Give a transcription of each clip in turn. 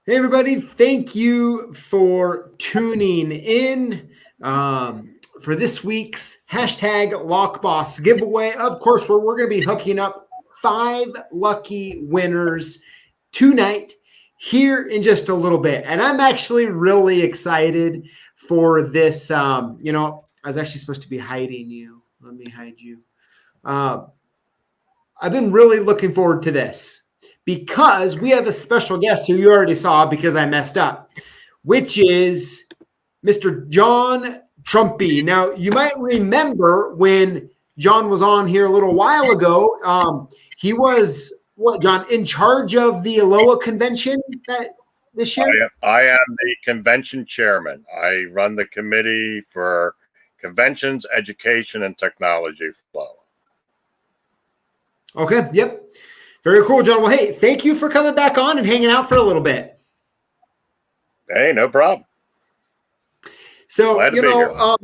Hey, everybody. Thank you for tuning in for this week's hashtag LockBoss giveaway. Of course, where we're going to be hooking up 5 lucky winners tonight here in just a little bit. And I'm actually really excited for this. I was actually supposed to be hiding you. Let me hide you. I've been really looking forward to this because we have a special guest who you already saw because I messed up, which is Mr. John Trumpy. Now, you might remember when John was on here a little while ago, he was, John, in charge of the ALOA convention this year? I am the convention chairman. I run the committee for conventions, education, and technology flow. Okay, yep. Very cool, John. Well, hey, thank you for coming back on and hanging out for a little bit. Hey, no problem. So, John,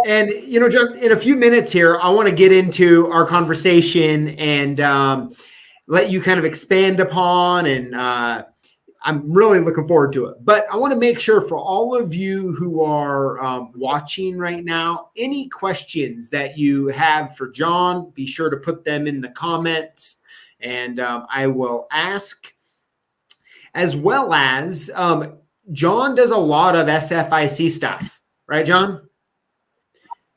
in a few minutes here, I want to get into our conversation and let you kind of expand upon, and I'm really looking forward to it. But I want to make sure for all of you who are watching right now, any questions that you have for John, be sure to put them in the comments, and I will ask. As well as John does a lot of SFIC stuff, right, John?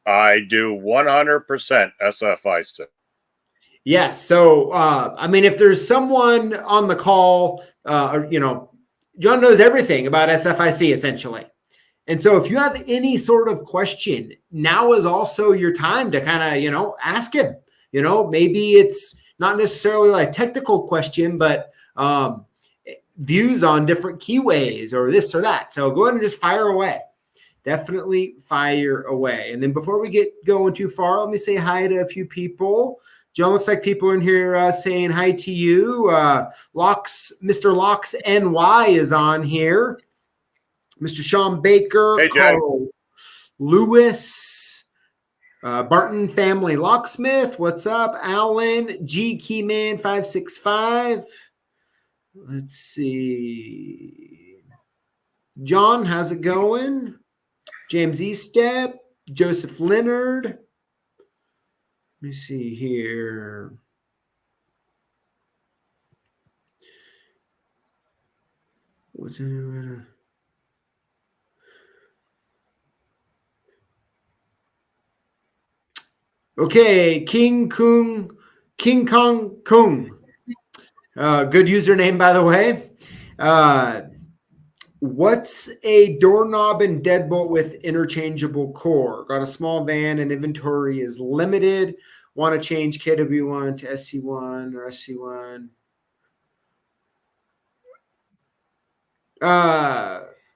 I do 100% SFIC. Yes. So, if there's someone on the call, John knows everything about SFIC essentially. And so if you have any sort of question, now is also your time to kind of, ask him. Maybe it's not necessarily like a technical question, but views on different keyways or this or that. So go ahead and just fire away. Definitely fire away. And then before we get going too far, let me say hi to a few people. John, looks like people in here saying hi to you. Mr. Locks NY is on here. Mr. Sean Baker, hey, Carl Lewis, Barton Family Locksmith. What's up? Alan, G Keyman 565. Let's see. John, how's it going? James Estep, Joseph Leonard. Let me see here. What's it? Okay, King Kong Kung. Good username, by the way. What's a doorknob and deadbolt with interchangeable core? Got a small van and inventory is limited. Want to change KW1 to SC1 or SC1?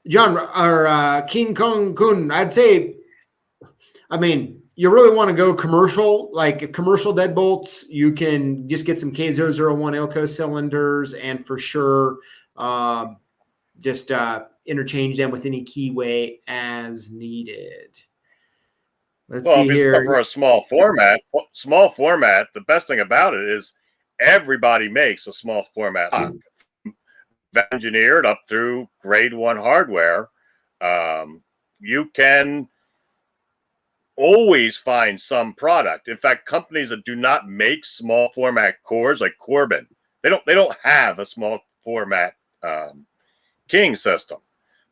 John or King Kong Kun, I'd say, you really want to go commercial, like commercial deadbolts. You can just get some K001 Ilco cylinders and for sure just interchange them with any keyway as needed. Let's see here. For a small format, the best thing about it is everybody makes a small format lock. Engineered up through grade 1 hardware. You can always find some product. In fact, companies that do not make small format cores like Corbin, they don't have a small format King system,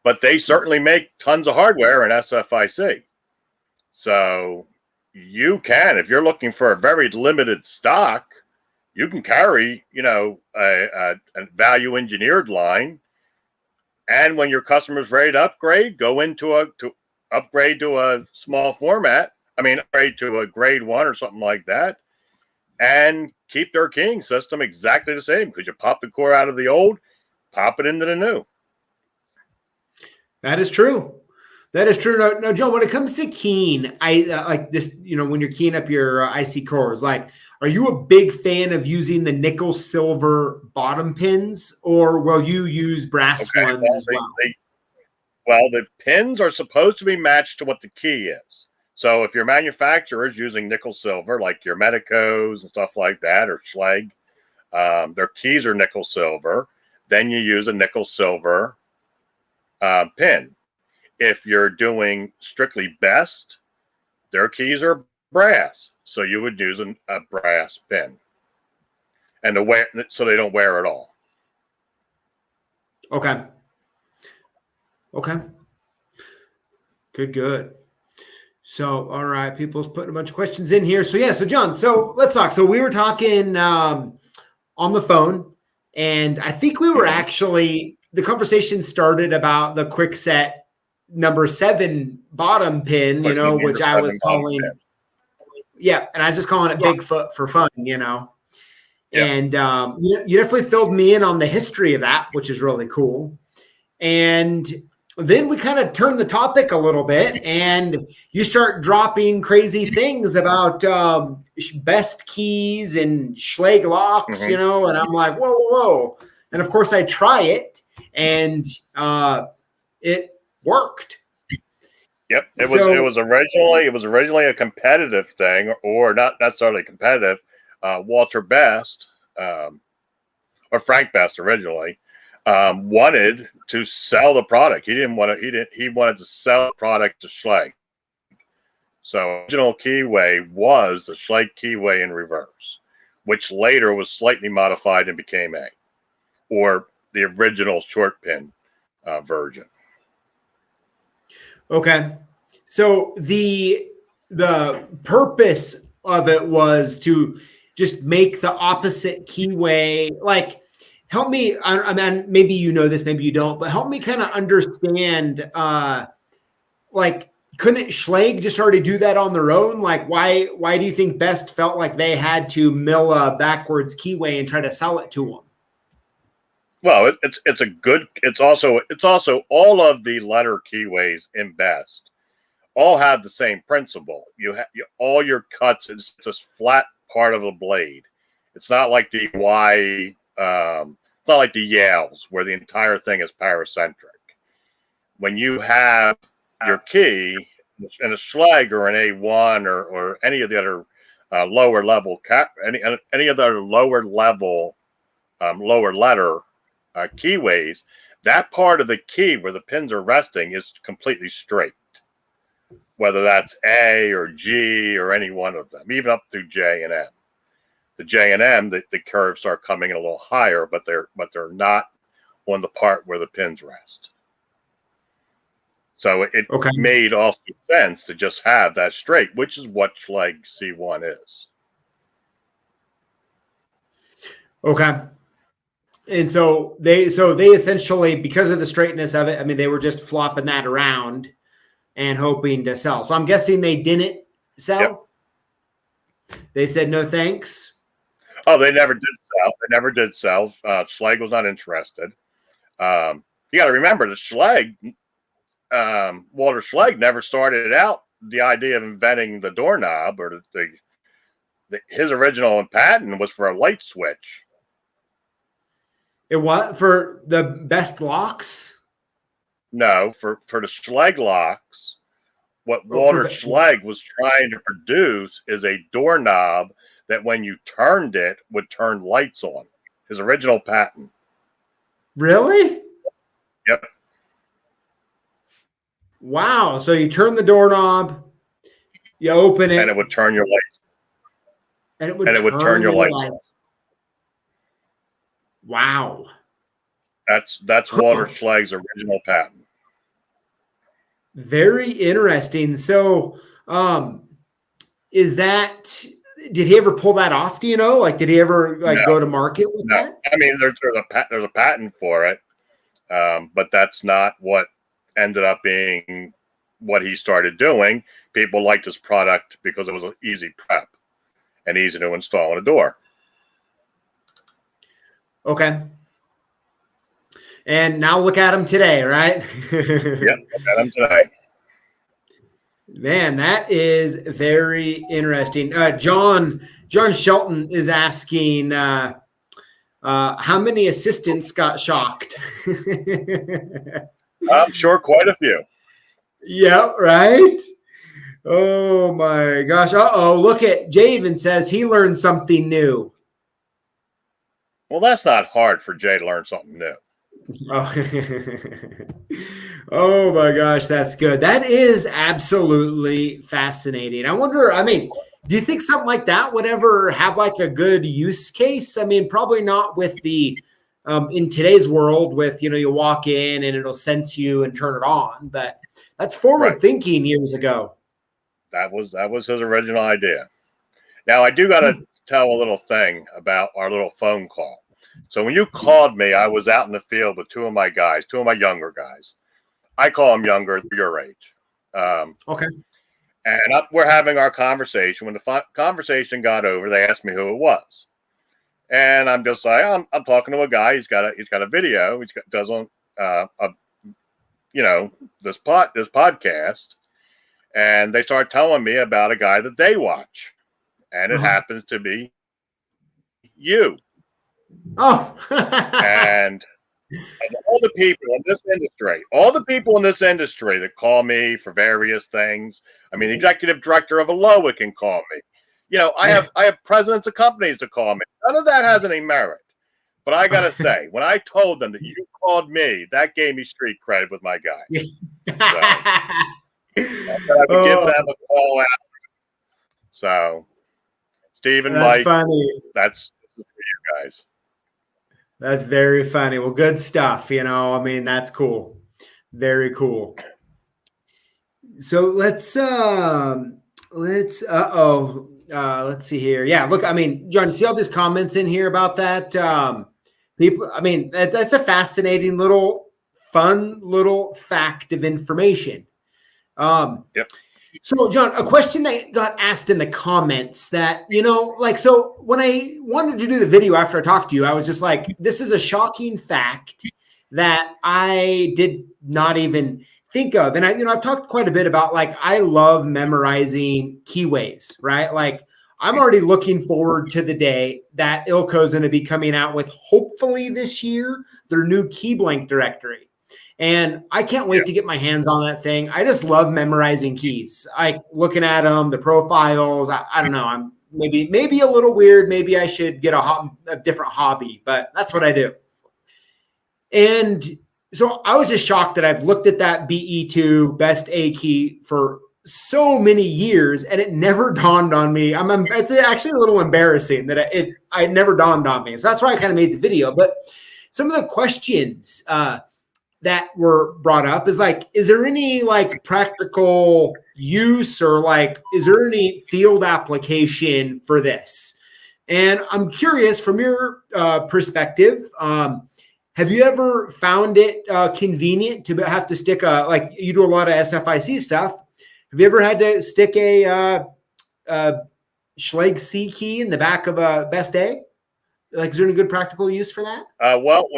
but they certainly make tons of hardware in SFIC. So you can, if you're looking for a very limited stock, you can carry, a value engineered line. And when your customer's ready to upgrade, go into upgrade to a small format. Upgrade to a grade 1 or something like that, and keep their King system exactly the same because you pop the core out of the old, pop it into the new. That is true. That is true. No, John, when it comes to keying, I like this, when you're keying up your IC cores, like, are you a big fan of using the nickel silver bottom pins, or will you use brass ones as well? The pins are supposed to be matched to what the key is. So if your manufacturer is using nickel silver, like your Medicos and stuff like that, or Schlage, their keys are nickel silver, then you use a nickel silver pin. If you're doing strictly best, their keys are brass, so you would use a brass pin, and so they don't wear at all. Okay. Good. So, all right, people's putting a bunch of questions in here. So, yeah, so John, so let's talk. So we were talking on the phone, and I think we were actually, the conversation started about the Kwikset number 7 bottom pin, which I was calling, and I was just calling it Bigfoot for fun, and you definitely filled me in on the history of that, which is really cool. And then we kind of turned the topic a little bit, and you start dropping crazy things about best keys and Schlage locks, and I'm like, whoa. And of course I try it, and it worked. Yep. It was originally a competitive thing, or not necessarily competitive. Walter Best, or Frank Best originally, wanted to sell the product. He wanted to sell the product to Schlage. So original keyway was the Schlage keyway in reverse, which later was slightly modified and became or the original short pin version. Okay. So the purpose of it was to just make the opposite keyway, like, help me, I mean, maybe you know this, maybe you don't, but help me kind of understand, like, couldn't Schlage just already do that on their own? Like, why do you think Best felt like they had to mill a backwards keyway and try to sell it to them? Well, it's also all of the letter keyways in Best all have the same principle. All your cuts, it's this flat part of the blade. It's not like the it's not like the Yales where the entire thing is paracentric. When you have your key in a Schlage or an A1 or any of the other lower level any of the lower level lower letter keyways, that part of the key where the pins are resting is completely straight, whether that's A or G or any one of them, even up through J and M. The J and M, the curves are coming in a little higher, but they're not on the part where the pins rest. So it made also sense to just have that straight, which is what Schlage C1 is. Okay. And so they essentially, because of the straightness of it, I mean, they were just flopping that around and hoping to sell. So I'm guessing they didn't sell. Yep. They said no thanks. Oh, they never did sell. Schlage was not interested. You got to remember that Schlage, Walter Schlage, never started out the idea of inventing the doorknob, or his original patent was for a light switch. It what, for the Best locks? No, for the Schlage locks. What Walter Schlage was trying to produce is a doorknob that when you turned it would turn lights on. His original patent. Really? Yep. Wow. So you turn the doorknob, you open it, and it would turn your lights. And it would turn your lights on. Wow. That's Walter Schlage's original patent. Very interesting. So, did he ever pull that off? Do you know? Like, did he ever go to market with that? I mean, there's a patent for it, but that's not what ended up being what he started doing. People liked his product because it was an easy prep and easy to install in a door. Okay. And now look at him today, right? Yep, look at him today. Man, that is very interesting. John Shelton is asking, how many assistants got shocked? I'm sure quite a few. Yeah, right? Oh, my gosh. Uh-oh, look at Jay even says he learned something new. Well, that's not hard for Jay to learn something new. Oh. Oh my gosh, that's good. That is absolutely fascinating. I wonder, I mean, do you think something like that would ever have like a good use case? I mean, probably not with the in today's world with, you walk in and it'll sense you and turn it on, but that's Right. forward thinking years ago. That was his original idea. Now I do got to tell a little thing about our little phone call. So when you called me, I was out in the field with two of my guys, two of my younger guys. I call them younger, your age. Okay. And we're having our conversation. When the conversation got over, they asked me who it was, and I'm just like, I'm talking to a guy. He's got a video. Does on this podcast, and they start telling me about a guy that they watch, and it happens to be you. Oh. And all the people in this industry that call me for various things. I mean, the executive director of Aloha can call me. I have presidents of companies that call me. None of that has any merit. But I gotta say, when I told them that you called me, that gave me street credit with my guys. So, I would give them a call out. So, Steve and that's Mike, funny. that's for you guys. That's very funny. Well, good stuff. I mean, that's cool. Very cool. So let's see here. Yeah, look, I mean, John, you see all these comments in here about that? People, I mean, that's a fascinating fun little fact of information. Yep. So, John, a question that got asked in the comments that, so when I wanted to do the video after I talked to you, I was just like, this is a shocking fact that I did not even think of. And I've talked quite a bit about, like, I love memorizing keyways, right? Like, I'm already looking forward to the day that ILCO is going to be coming out with, hopefully this year, their new key blank directory. And I can't wait to get my hands on that thing. I just love memorizing keys. I looking at them, the profiles. I don't know. I'm maybe a little weird. Maybe I should get a different hobby, but that's what I do. And so I was just shocked that I've looked at that BE2 best A key for so many years, and it never dawned on me. It's actually a little embarrassing that it never dawned on me. So that's why I kind of made the video. But some of the questions that were brought up is like, is there any like practical use or like, is there any field application for this? And I'm curious from your perspective, have you ever found it convenient to have to stick like you do a lot of SFIC stuff. Have you ever had to stick a Schlage C key in the back of a best A? Like, is there any good practical use for that? Well,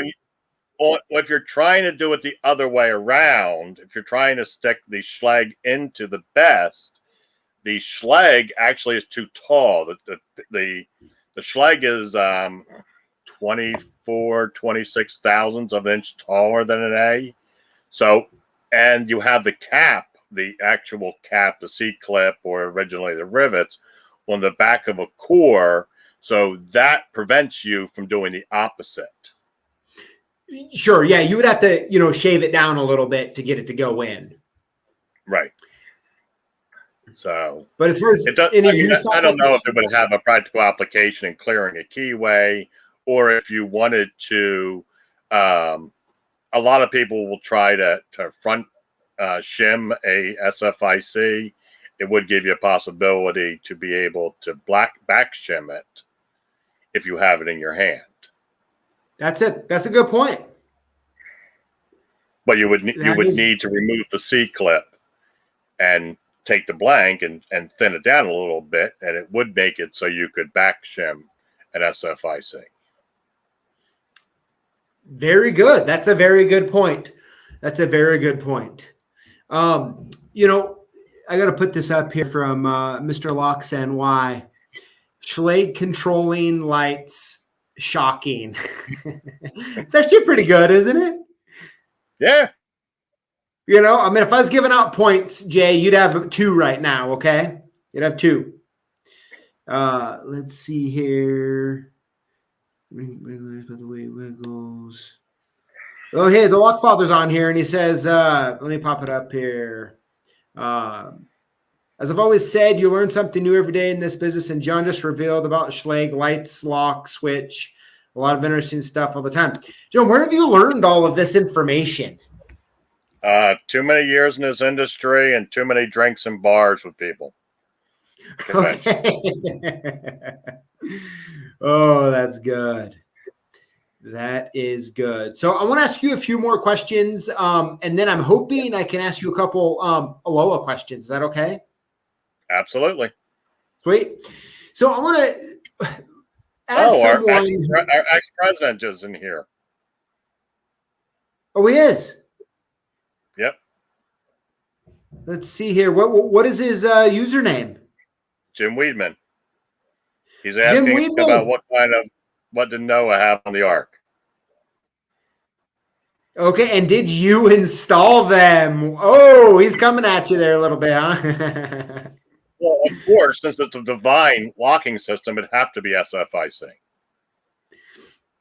if you're trying to do it the other way around, if you're trying to stick the Schlage into the best, the Schlage actually is too tall. The Schlage is 26 thousandths of an inch taller than an A. So, and you have the cap, the actual cap, the C-clip, or originally the rivets on the back of a core. So that prevents you from doing the opposite. Sure. Yeah. You would have to, shave it down a little bit to get it to go in. Right. So, but as far as I don't know if it would have a practical application in clearing a keyway, or if you wanted to, a lot of people will try to front shim a SFIC. It would give you a possibility to be able to back shim it if you have it in your hand. That's a good point. But you would need to remove the C-clip and take the blank and thin it down a little bit, and it would make it so you could back shim an SFIC. Very good. That's a very good point. I got to put this up here from Mr. Locks NY. Schlage controlling lights. Shocking. It's actually pretty good, isn't it? Yeah. If I was giving out points, Jay, you'd have 2 right now, okay? You'd have 2. Let's see here. By the way it wiggles. Oh, hey, the Lockfather's on here, and he says, let me pop it up here. As I've always said, you learn something new every day in this business, and John just revealed about Schlage, lights, lock, switch, a lot of interesting stuff all the time. John, where have you learned all of this information? Too many years in this industry and too many drinks and bars with people. Okay. Oh, that's good. That is good. So I want to ask you a few more questions, and then I'm hoping I can ask you a couple Aloha questions. Is that okay? Absolutely. Sweet. So I want to ask someone. Our ex-president is in here. Oh, he is. Yep. Let's see here. What is his username? Jim Weedman. He's asking about what did Noah have on the ark. Okay, and did you install them? Oh, he's coming at you there a little bit, huh? Well, of course, since it's a divine locking system, it'd have to be SFIC.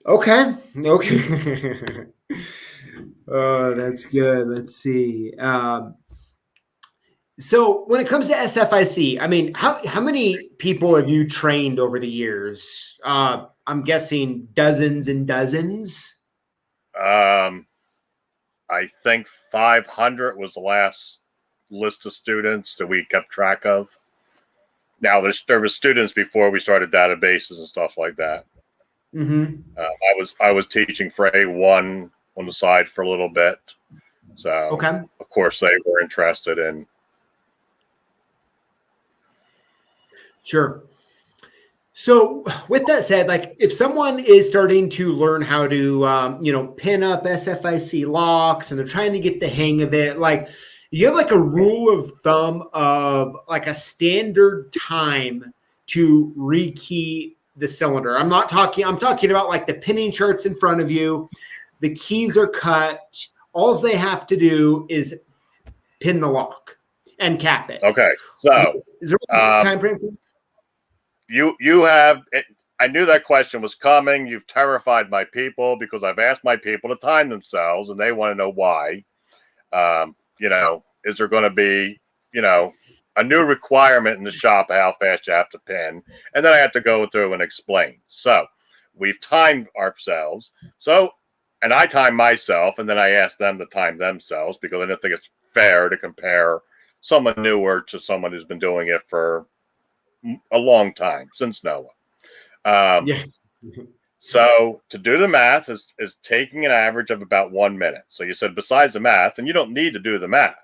Okay. Oh, that's good. Let's see. So when it comes to SFIC, I mean, how many people have you trained over the years? I'm guessing dozens and dozens. I think 500 was the last list of students that we kept track of. Now there were students before we started databases and stuff like that. Mm-hmm. I was teaching for A1 on the side for a little bit, so okay. Of course they were interested in. Sure. So with that said, like if someone is starting to learn how to, pin up SFIC locks and they're trying to get the hang of it, like you have like a rule of thumb of like a standard time to rekey the cylinder. I'm talking about like the pinning charts in front of you. The keys are cut. All they have to do is pin the lock and cap it. Okay. So is there a time frame? You have it. I knew that question was coming. You've terrified my people because I've asked my people to time themselves and they want to know why. Is there going to be, a new requirement in the shop how fast you have to pin? And then I have to go through and explain. So we've timed ourselves. And I time myself, and then I ask them to time themselves because I didn't think it's fair to compare someone newer to someone who's been doing it for a long time, since Noah. So to do the math is taking an average of about 1 minute. So you said besides the math, and you don't need to do the math.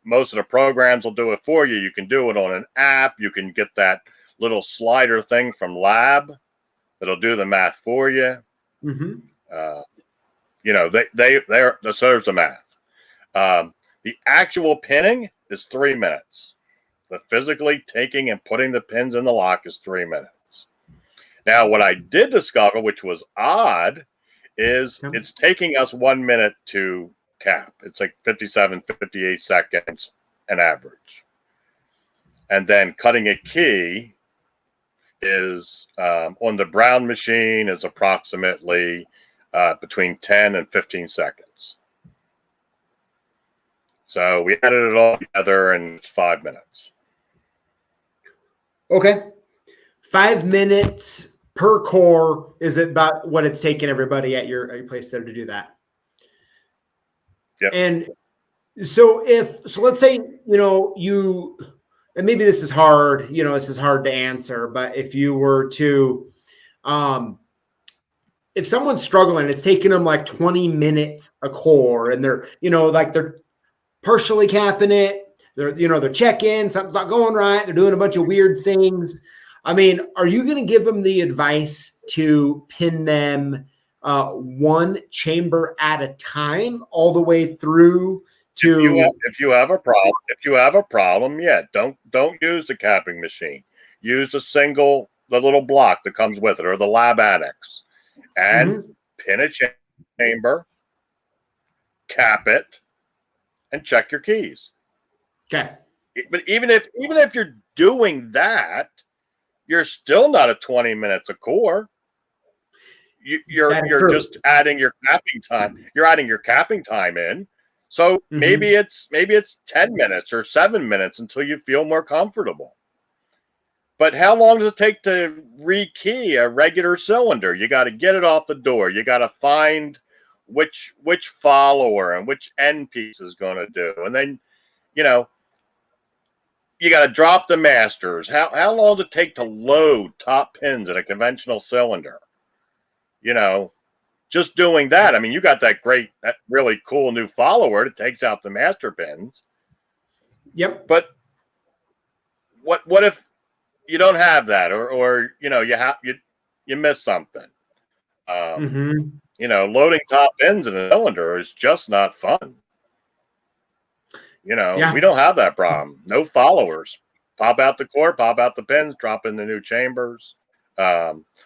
Most of the programs will do it for you. You can do it on an app. You can get that little slider thing from Lab that'll do the math for you. Mm-hmm. There's the math. The actual pinning is 3 minutes. The physically taking and putting the pins in the lock is 3 minutes. Now, what I did discover, which was odd, is it's taking us 1 minute to cap. It's like 57, 58 seconds an average. And then cutting a key is on the Brown machine is approximately between 10 and 15 seconds. So we added it all together and it's 5 minutes. Okay. 5 minutes per core is about what it's taken everybody at your place there to do that. Yep. And so let's say, and maybe this is hard, this is hard to answer, but if you were to, if someone's struggling, it's taking them like 20 minutes a core and they're, they're partially capping it. They're checking, something's not going right. They're doing a bunch of weird things. I mean, are you going to give them the advice to pin them one chamber at a time all the way through to? If you have a problem, yeah, don't use the capping machine. Use the little block that comes with it, or the Lab Annex, and pin a chamber, cap it, and check your keys. Okay. But even if you're doing that, you're still not at 20 minutes a core. you're just adding your capping time. You're adding your capping time in. So maybe it's 10 minutes or 7 minutes until you feel more comfortable. But how long does it take to rekey a regular cylinder? You got to get it off the door. You got to find which follower and which end piece is going to do. And then, you know, you got to drop the masters. How long does it take to load top pins in a conventional cylinder? You know, just doing that. I mean, you got that really cool new follower that takes out the master pins. Yep. But what if you don't have that, or you know, you miss something? You know, loading top ends in a cylinder is just not fun. You know, we don't have that problem. No followers. Pop out the core, pop out the pins, drop in the new chambers.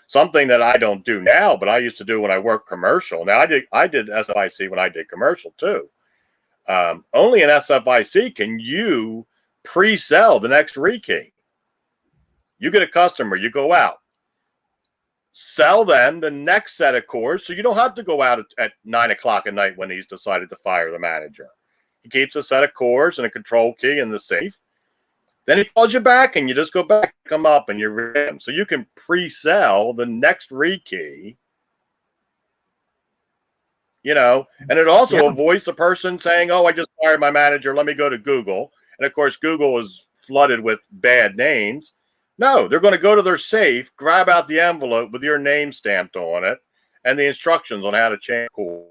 Something that I don't do now, but I used to do when I worked commercial. Now I did SFIC when I did commercial too. Only in SFIC can you pre-sell the next rekey. You get a customer, you go out, sell them the next set of cores, so you don't have to go out at 9 o'clock at night when he's decided to fire the manager. He keeps a set of cores and a control key in the safe. Then he calls you back, and you just go back, come up, and you read him. So you can pre-sell the next rekey, you know, and it also avoids the person saying, oh, I just fired my manager, let me go to Google. And, of course, Google is flooded with bad names. No, they're going to go to their safe, grab out the envelope with your name stamped on it, and the instructions on how to change core.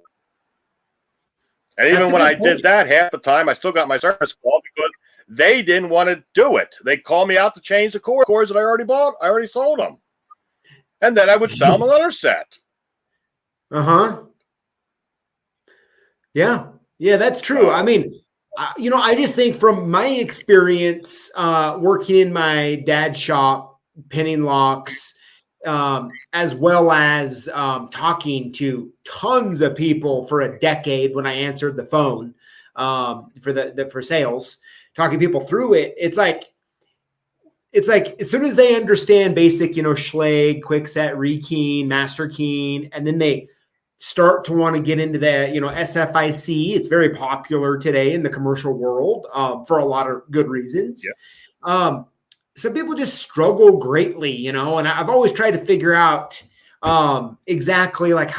And even when I did that, half the time I still got my service call because they didn't want to do it. They called me out to change the cores that I already bought. I already sold them. And then I would sell them another set. Yeah. Yeah, that's true. I mean, you know, I just think from my experience working in my dad's shop, pinning locks, as well as talking to tons of people for a decade when I answered the phone for sales, talking people through it. It's like as soon as they understand basic, you know, Schlage, quickset, rekeying, master keying, and then they start to want to get into the, you know, SFIC. It's very popular today in the commercial world for a lot of good reasons. Some people just struggle greatly, you know, and I've always tried to figure out exactly like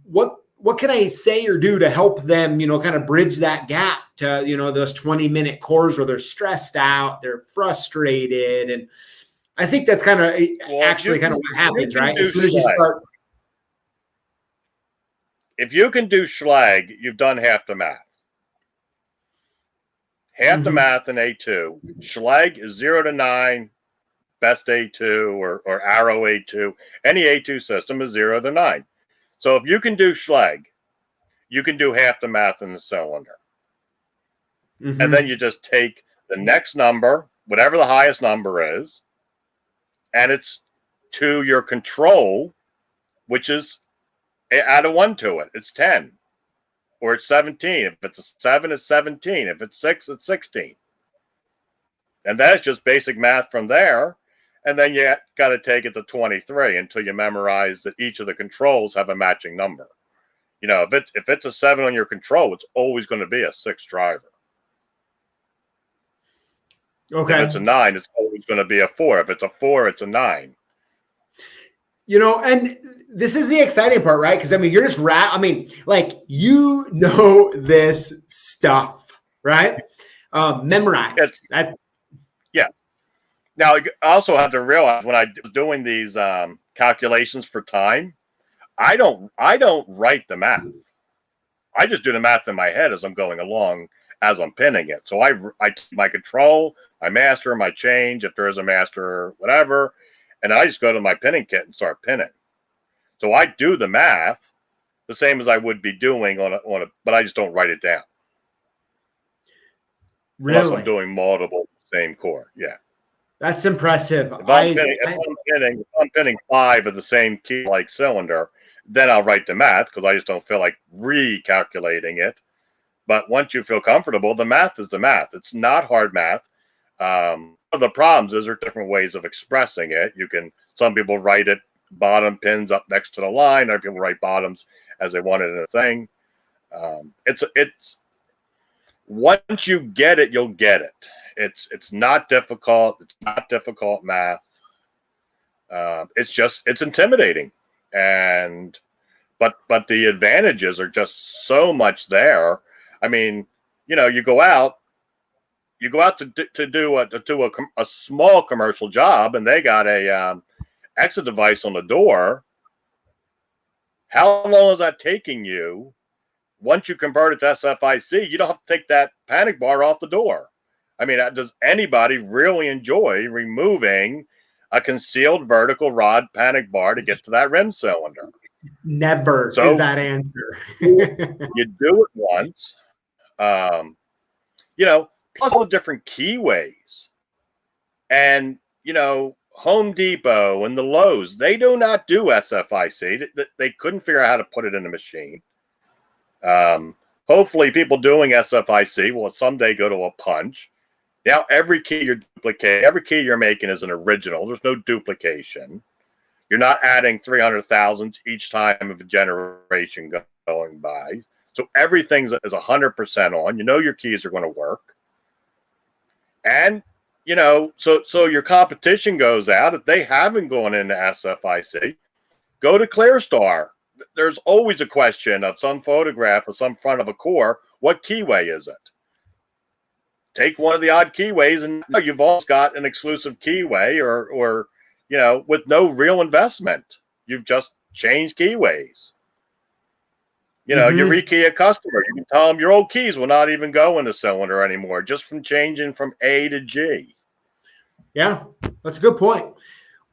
what can I say or do to help them, you know, kind of bridge that gap to, you know, those 20-minute cores where they're stressed out, they're frustrated. And I think that's kind of actually kind of what happens, right? As soon as you start. If you can do Schlage, you've done half the math. Half the math in A2. Schlage is 0 to 9, best A2 or Arrow A2. Any A2 system is 0 to 9. So if you can do Schlage, you can do half the math in the cylinder. And then you just take the next number, whatever the highest number is, and it's to your control, which is add a 1 to it. It's 10. Or it's 17. If it's a 7, it's 17. If it's 6, it's 16. And that's just basic math from there. And then you got to take it to 23 until you memorize that each of the controls have a matching number. You know, if it's a 7 on your control, it's always going to be a 6 driver. Okay. If it's a 9, it's always going to be a 4. If it's a 4, it's a 9. You know, and this is the exciting part, right? Because I mean, you're just like, you know this stuff, right? Memorized. Yeah. Now, I also have to realize when I was doing these calculations for time, I don't write the math. I just do the math in my head as I'm going along, as I'm pinning it. So I my control, my master, my change, if there is a master or whatever, and I just go to my pinning kit and start pinning. So I do the math the same as I would be doing on a, but I just don't write it down. Really? Unless I'm doing multiple same core. Yeah. That's impressive. If I'm pinning 5 of the same key like cylinder, then I'll write the math because I just don't feel like recalculating it. But once you feel comfortable, the math is the math. It's not hard math. One of the problems is there are different ways of expressing it. Some people write it bottom pins up next to the line. Other people write bottoms as they want it in a thing. It's once you get it, you'll get it. It's not difficult. It's not difficult math. It's intimidating, but the advantages are just so much there. I mean, you go out to do a small commercial job, and they got a exit device on the door. How long is that taking you? Once you convert it to SFIC, you don't have to take that panic bar off the door. I mean, does anybody really enjoy removing a concealed vertical rod panic bar to get to that rim cylinder? Never is that answer. You do it once, plus all the different keyways. And, Home Depot and the Lowe's, they do not do SFIC. They couldn't figure out how to put it in the machine. Hopefully people doing SFIC will someday go to a punch. Now, every key you're making is an original. There's no duplication. You're not adding 300,000 each time of a generation going by. So everything is 100% on. Your keys are going to work. And, so your competition goes out. If they haven't gone into SFIC, go to ClearStar. There's always a question of some photograph of some front of a core. What keyway is it? Take one of the odd keyways, and you've always got an exclusive keyway, or with no real investment. You've just changed keyways. You rekey a customer. You can tell them your old keys will not even go in the cylinder anymore, just from changing from A to G. Yeah, that's a good point.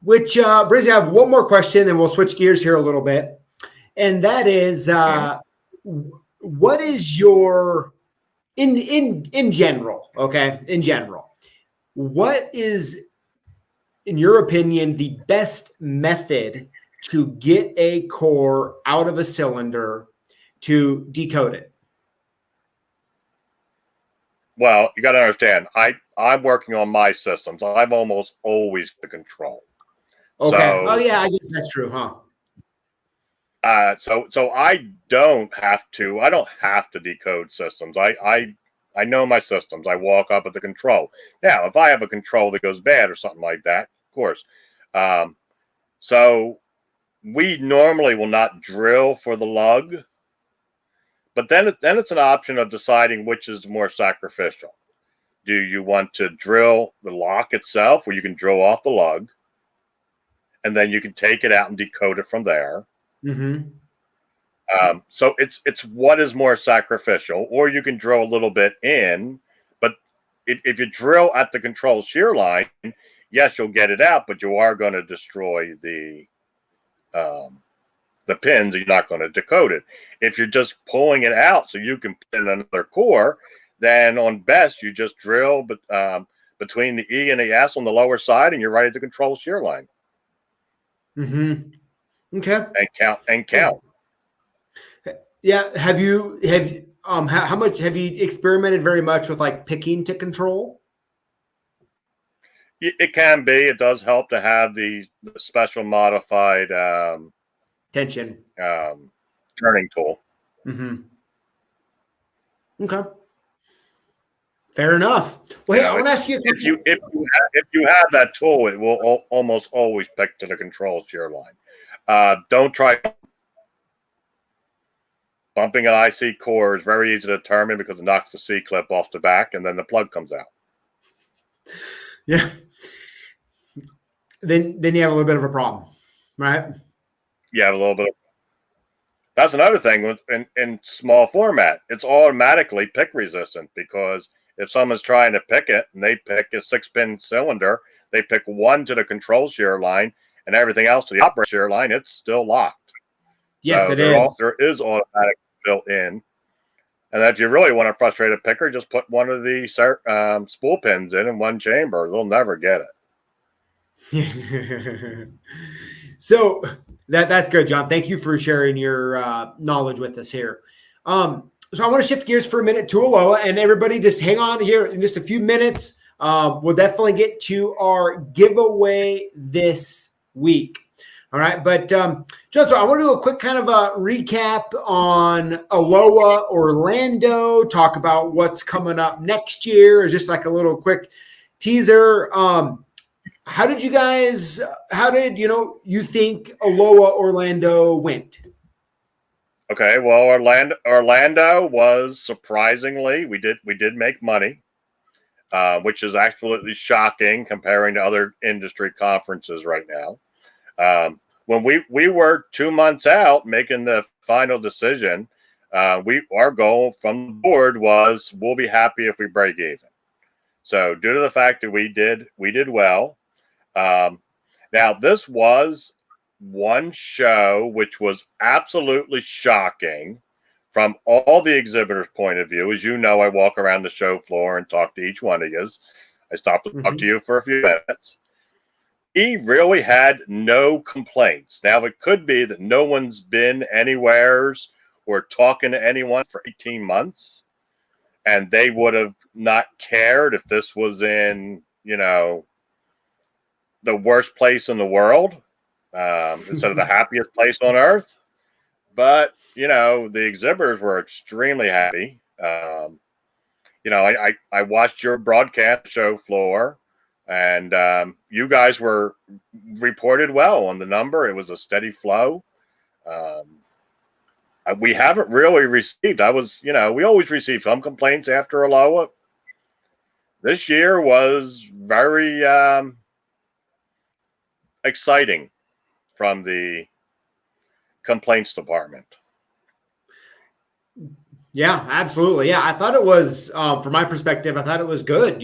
Which brings me, I have one more question, and we'll switch gears here a little bit. And that is, what is your in general? Okay, in general, what is, in your opinion, the best method to get a core out of a cylinder to decode it? Well, you got to understand, I'm working on my systems. I'm almost always the control. Okay. So, I guess that's true, huh? So I don't have to decode systems. I know my systems. I walk up at the control. Now, if I have a control that goes bad or something like that, of course. So we normally will not drill for the lug, but then it's an option of deciding which is more sacrificial. Do you want to drill the lock itself, where you can drill off the lug, and then you can take it out and decode it from there? Mm-hmm. So it's what is more sacrificial, or you can drill a little bit in, but if you drill at the control shear line, yes, you'll get it out, but you are going to destroy the pins. You're not going to decode it. If you're just pulling it out so you can put in another core, then on best you just drill between the E and the S on the lower side, and you're right at the control shear line. Mm-hmm. Okay. And count. Yeah. How much have you experimented very much with like picking to control? It can be. It does help to have the special modified tension turning tool. Mm-hmm. Okay. Fair enough. Well, hey, I want to ask you if you have that tool, it will almost always pick to the control shear line. Don't try bumping an IC core. Is very easy to determine because it knocks the C clip off the back, and then the plug comes out. Yeah. Then you have a little bit of a problem, right? You have a little bit of. That's another thing in small format. It's automatically pick resistant, because if someone's trying to pick it and they pick a 6-pin cylinder, they pick one to the control shear line and everything else to the operator shear line, it's still locked. Yes, so there is automatic built in. And if you really want to frustrate a picker, just put one of the spool pins in one chamber. They'll never get it. So that's good, John. Thank you for sharing your knowledge with us here. So I want to shift gears for a minute to Aloha, and everybody just hang on here in just a few minutes. We'll definitely get to our giveaway this week. All right, but John, so I want to do a quick kind of a recap on Aloha Orlando, talk about what's coming up next year, just like a little quick teaser. How did you think Aloha Orlando went? Okay, well, Orlando was surprisingly, we did make money, which is absolutely shocking comparing to other industry conferences right now. When we were 2 months out making the final decision, our goal from the board was we'll be happy if we break even. So due to the fact that we did well. Now this was one show which was absolutely shocking from all the exhibitors' point of view. As you know, I walk around the show floor and talk to each one of you. I stopped to talk to you for a few minutes. He really had no complaints. Now, it could be that no one's been anywheres or talking to anyone for 18 months, and they would have not cared if this was in, the worst place in the world instead of the happiest place on earth. But, the exhibitors were extremely happy. I watched your broadcast show floor. And you guys were reported well on the number. It was a steady flow. We haven't really received. We always receive some complaints after Aloha. This year was very exciting from the complaints department. Yeah, absolutely. Yeah, I thought it was, from my perspective, I thought it was good.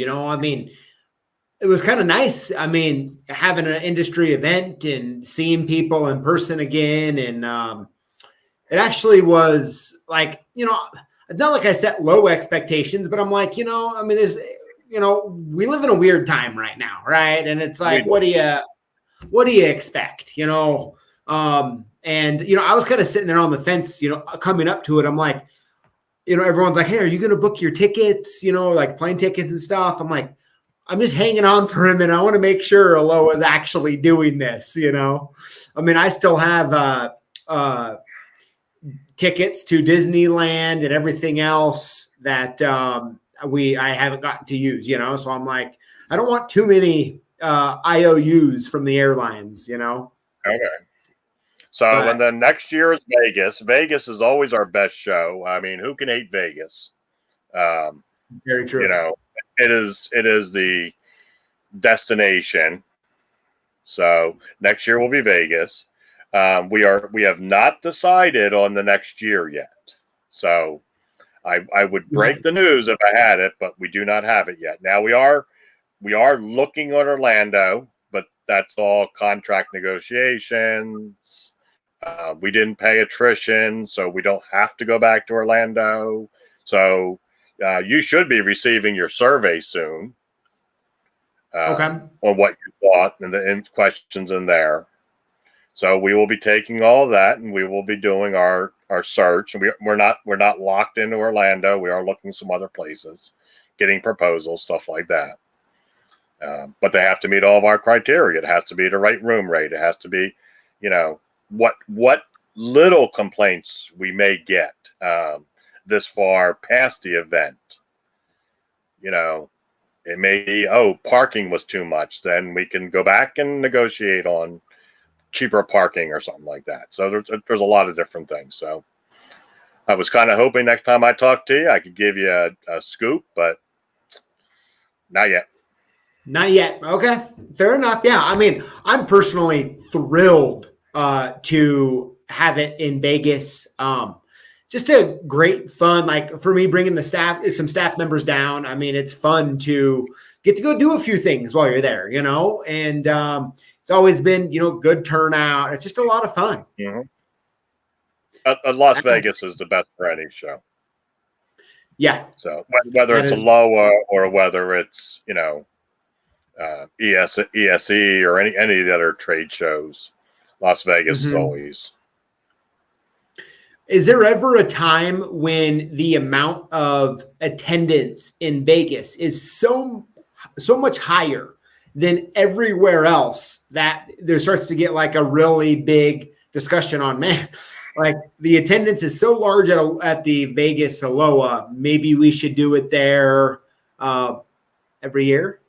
It was kind of nice. I mean, having an industry event and seeing people in person again. And it actually was like, it's not like I set low expectations, but I'm like, there's, we live in a weird time right now. Right. And it's like, what do you expect? I was kind of sitting there on the fence, coming up to it. I'm like, everyone's like, hey, are you going to book your tickets? Like plane tickets and stuff. I'm like, I'm just hanging on for him, and I want to make sure Aloha is actually doing this. I still have tickets to Disneyland and everything else that I haven't gotten to use. So I'm like, I don't want too many IOUs from the airlines. Okay. So when the next year is Vegas. Vegas is always our best show. I mean, who can hate Vegas? Very true. It is the destination. So next year will be Vegas. We have not decided on the next year yet. So I would break the news if I had it, but we do not have it yet. Now we are looking at Orlando, but that's all contract negotiations. We didn't pay attrition, so we don't have to go back to Orlando. So you should be receiving your survey soon. On what you thought and the questions in there. So we will be taking all of that, and we will be doing our search. And we're not locked into Orlando. We are looking some other places, getting proposals, stuff like that. But they have to meet all of our criteria. It has to be the right room rate. It has to be, what little complaints we may get this far past the event. It may be, parking was too much. Then we can go back and negotiate on cheaper parking or something like that. So there's a lot of different things. So I was kind of hoping next time I talk to you, I could give you a scoop, but not yet. Not yet. Okay, fair enough. Yeah, I'm personally thrilled to have it in Vegas. Just a great fun, like for me, bringing some staff members down. It's fun to get to go do a few things while you're there, and it's always been, good turnout. It's just a lot of fun. Mm-hmm. Las Vegas is the best for any show. Yeah. So whether it's Aloha or whether it's, ESE or any of the other trade shows, Las Vegas is always. Is there ever a time when the amount of attendance in Vegas is so much higher then everywhere else that there starts to get like a really big discussion on, man, like the attendance is so large at the Vegas Aloha. Maybe we should do it there every year.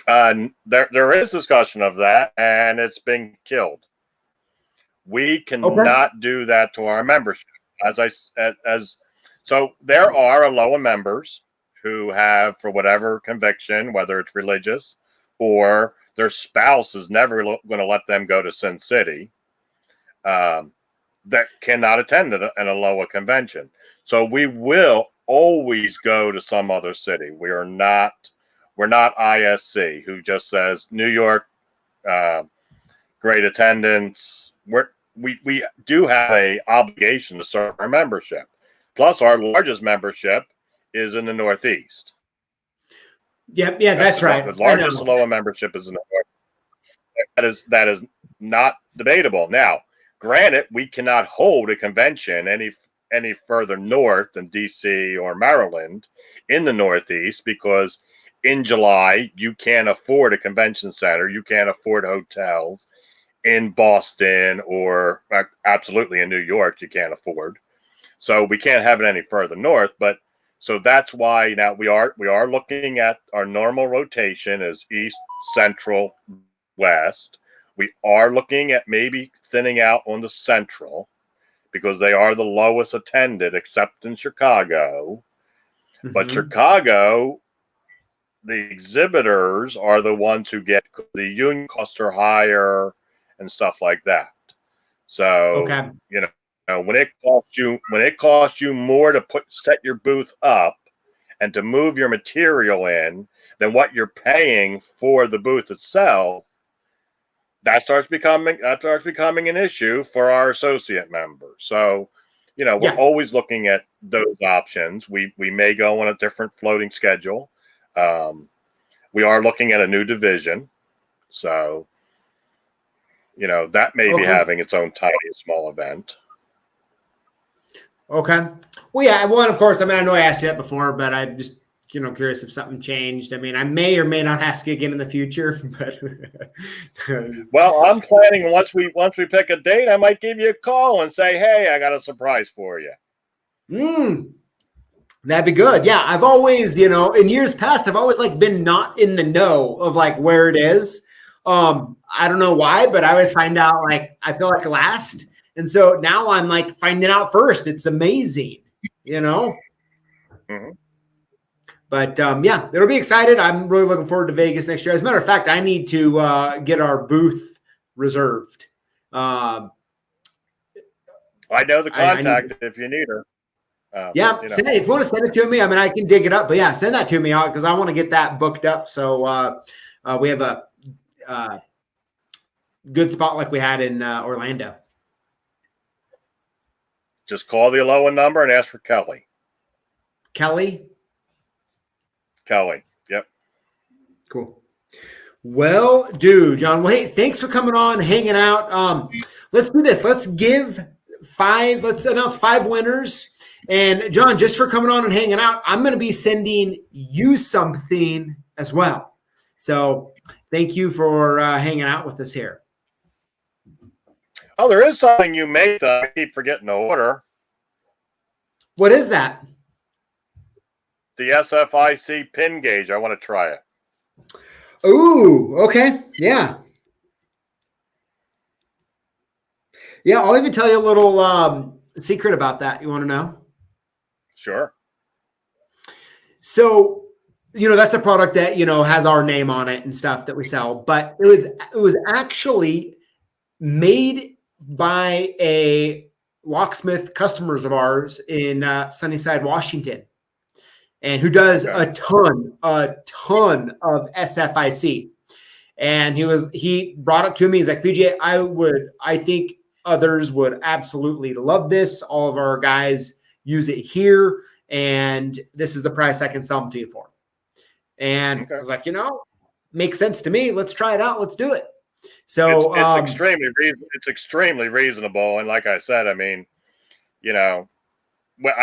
There is discussion of that, and it's been killed. We cannot do that to our membership. So there are Aloha members who have, for whatever conviction, whether it's religious or their spouse is never going to let them go to Sin City, that cannot attend an Aloha convention. So we will always go to some other city. We're not ISC, who just says New York, great attendance. We do have a obligation to serve our membership. Plus, our largest membership is in the Northeast. Yep, yeah, that's right. The largest Aloha membership is in the Northeast. That is not debatable. Now, granted, we cannot hold a convention any further north than DC or Maryland in the Northeast, because in July you can't afford a convention center, you can't afford hotels in Boston, or absolutely in New York you can't afford. So we can't have it any further north. But so that's why now we are looking at our normal rotation as East, Central, West. We are looking at maybe thinning out on the Central, because they are the lowest attended, except in Chicago. Mm-hmm. But Chicago, the exhibitors are the ones who get the union costs are higher and stuff like that. So, when it costs you more to set your booth up and to move your material in than what you're paying for the booth itself, that starts becoming an issue for our associate members. So, we're always looking at those options. We may go on a different floating schedule. We are looking at a new division. So, that may be having its own tiny small event. Okay. Well, yeah. Well, of course, I know I asked you that before, but I'm just, curious if something changed. I may or may not ask you again in the future, but. Well, I'm planning once we pick a date, I might give you a call and say, hey, I got a surprise for you. That'd be good. Yeah. I've always, in years past, I've always been not in the know of where it is. I don't know why, but I always find out I feel like last. And so now I'm finding out first. It's amazing, Mm-hmm. But it'll be excited. I'm really looking forward to Vegas next year. As a matter of fact, I need to get our booth reserved. I know the contact if you need her. If you want to send it to me, I can dig it up. But send that to me because I want to get that booked up. So we have a good spot like we had in Orlando. Just call the Aloha number and ask for Kelly. Kelly? Kelly. Yep. Cool. Well, John. Well, hey, thanks for coming on, hanging out. Let's do this. Let's announce 5 winners. And John, just for coming on and hanging out, I'm going to be sending you something as well. So thank you for hanging out with us here. Oh, there is something you made that I keep forgetting to order. What is that? The SFIC pin gauge. I want to try it. Ooh, okay. Yeah. Yeah, I'll even tell you a little secret about that. You want to know? Sure. So, that's a product that, has our name on it and stuff that we sell, but it was actually made by a locksmith customers of ours in Sunnyside, Washington, and who does a ton of SFIC. And he brought it to me. He's like, PJ, I think others would absolutely love this. All of our guys use it here, and this is the price I can sell them to you for. And I was like, makes sense to me. Let's try it out. Let's do it. So it's extremely reasonable. And like I said, I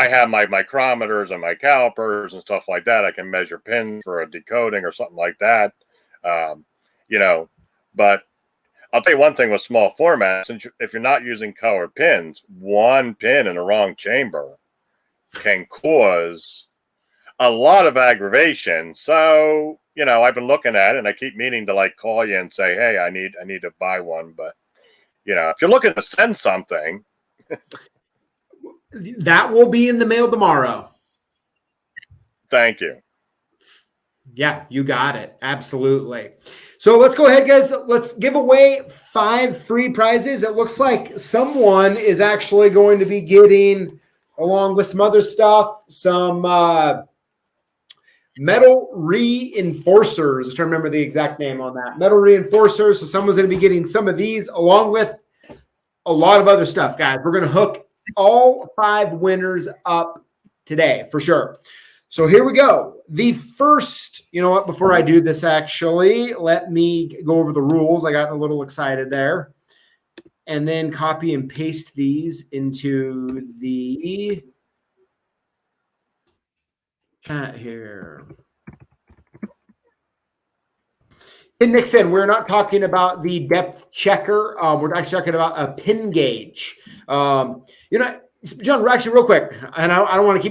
have my micrometers and my calipers and stuff like that. I can measure pins for a decoding or something like that. Um, you know, but I'll tell you one thing with small formats, since if you're not using colored pins, one pin in the wrong chamber can cause a lot of aggravation. So, I've been looking at it and I keep meaning to like call you and say, hey, I need to buy one. But, if you're looking to send something, that will be in the mail tomorrow. Thank you. Yeah, you got it. Absolutely. So let's go ahead, guys. Let's give away 5 free prizes. It looks like someone is actually going to be getting, along with some other stuff, some metal reinforcers. I'm trying to remember the exact name on that. Metal reinforcers. So someone's going to be getting some of these along with a lot of other stuff, guys. We're going to hook all 5 winners up today for sure. So here we go. The first, you know what, before I do this, actually, let me go over the rules. I got a little excited there. And then copy and paste these into the chat here. And Nixon, we're not talking about the depth checker. We're actually talking about a pin gauge. John, actually, real quick, and I don't want to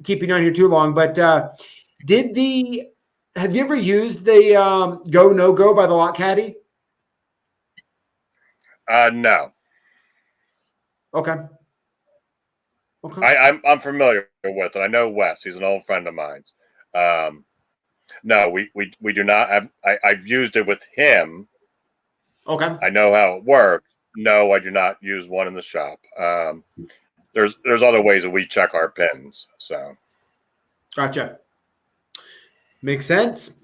keeping you on here too long, but have you ever used the Go No Go by the Lock Caddy? No. Okay. I'm familiar with it. I know Wes. He's an old friend of mine. No, we do not have. I've used it with him. Okay. I know how it works. No, I do not use one in the shop. There's other ways that we check our pins. So, gotcha. Makes sense.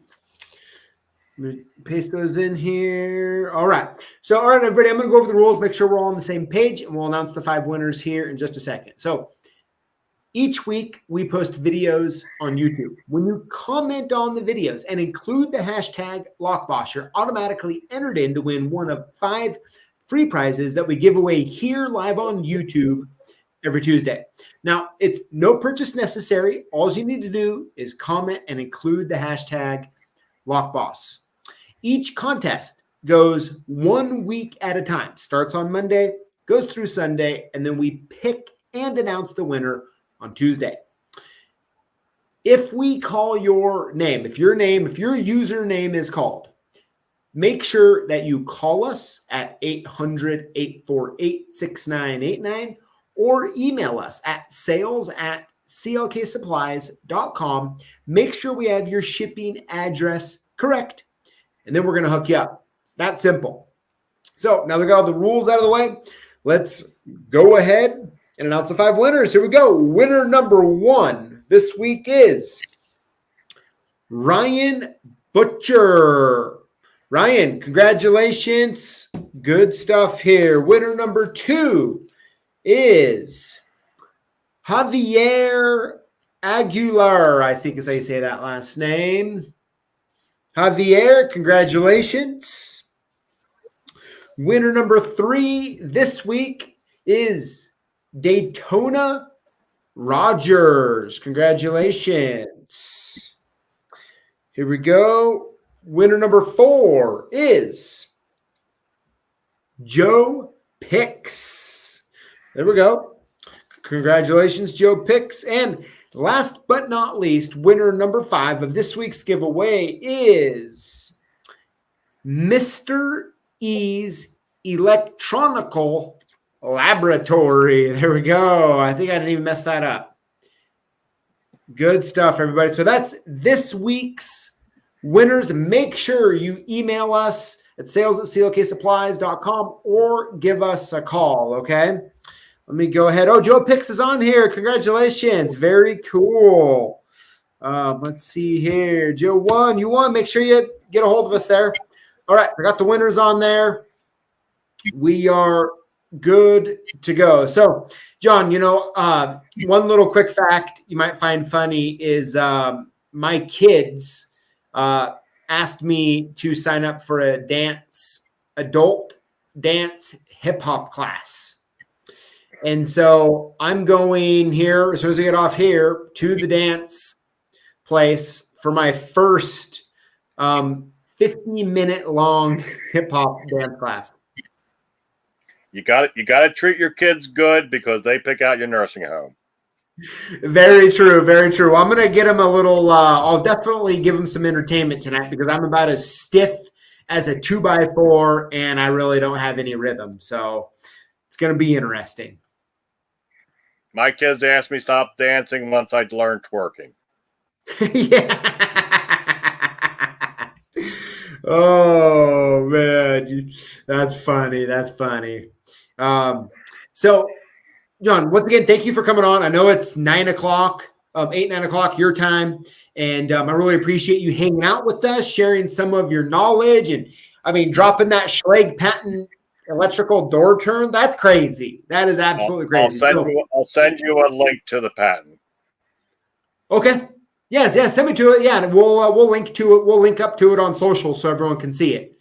Let me paste those in here. All right. So, all right, everybody, I'm going to go over the rules, make sure we're all on the same page, and we'll announce the 5 winners here in just a second. So, each week we post videos on YouTube. When you comment on the videos and include the hashtag LockBoss, you're automatically entered in to win one of 5 free prizes that we give away here live on YouTube every Tuesday. Now, it's no purchase necessary. All you need to do is comment and include the hashtag LockBoss. Each contest goes 1 week at a time. Starts on Monday, goes through Sunday, and then we pick and announce the winner on Tuesday. If we call your name, if your username is called, make sure that you call us at 800-848-6989 or email us at sales@clksupplies.com. Make sure we have your shipping address correct, and then we're going to hook you up. It's that simple. So now we got all the rules out of the way. Let's go ahead and announce the 5 winners. Here we go. Winner number 1 this week is Ryan Butcher. Ryan, congratulations. Good stuff here. Winner number 2 is Javier Aguilar. I think is how you say that last name. Javier, congratulations. Winner number 3 this week is Daytona Rogers. Congratulations. Here we go. Winner number 4 is Joe Picks. There we go. Congratulations, Joe Picks. And last but not least, winner number 5 of this week's giveaway is Mr. E's Electronical Laboratory. There we go. I think I didn't even mess that up. Good stuff, everybody. So that's this week's winners. Make sure you email us at sales@clksupplies.com or give us a call, okay? Let me go ahead. Oh, Joe Picks is on here. Congratulations. Very cool. Let's see here. Joe won. You won. Make sure you get a hold of us there. All right. I got the winners on there. We are good to go. So, John, one little quick fact you might find funny is my kids asked me to sign up for a adult dance hip hop class. And so I'm going here, as soon as I get off here, to the dance place for my first 50-minute long hip hop dance class. You got to treat your kids good because they pick out your nursing home. Very true. Very true. I'm going to get him a little, I'll definitely give him some entertainment tonight because I'm about as stiff as a 2x4 and I really don't have any rhythm. So it's going to be interesting. My kids asked me to stop dancing once I'd learned twerking. Yeah. Oh, man. That's funny. That's funny. So, John, once again, thank you for coming on. I know it's 9 o'clock, 8, 9 o'clock your time. And I really appreciate you hanging out with us, sharing some of your knowledge. And I mean, dropping that Schlage patent electrical door turn. That's crazy. That is absolutely crazy. I'll send you a link to the patent. Okay. Yes. Send me to it. Yeah. And we'll link to it. We'll link up to it on social so everyone can see it.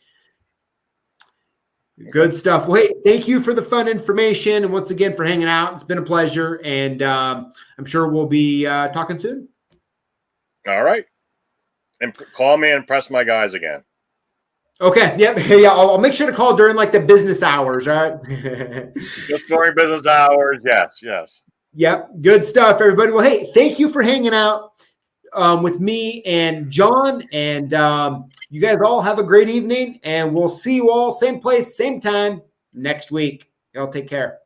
Good stuff. Well, hey, thank you for the fun information. And once again, for hanging out. It's been a pleasure. And I'm sure we'll be talking soon. All right. And call me and press my guys again. Okay. Yep. Yeah. I'll make sure to call during like the business hours. Right. Just during business hours. Yes. Yep. Good stuff, everybody. Well, hey, thank you for hanging out with me and John. And you guys all have a great evening. And we'll see you all same place, same time next week. Y'all take care.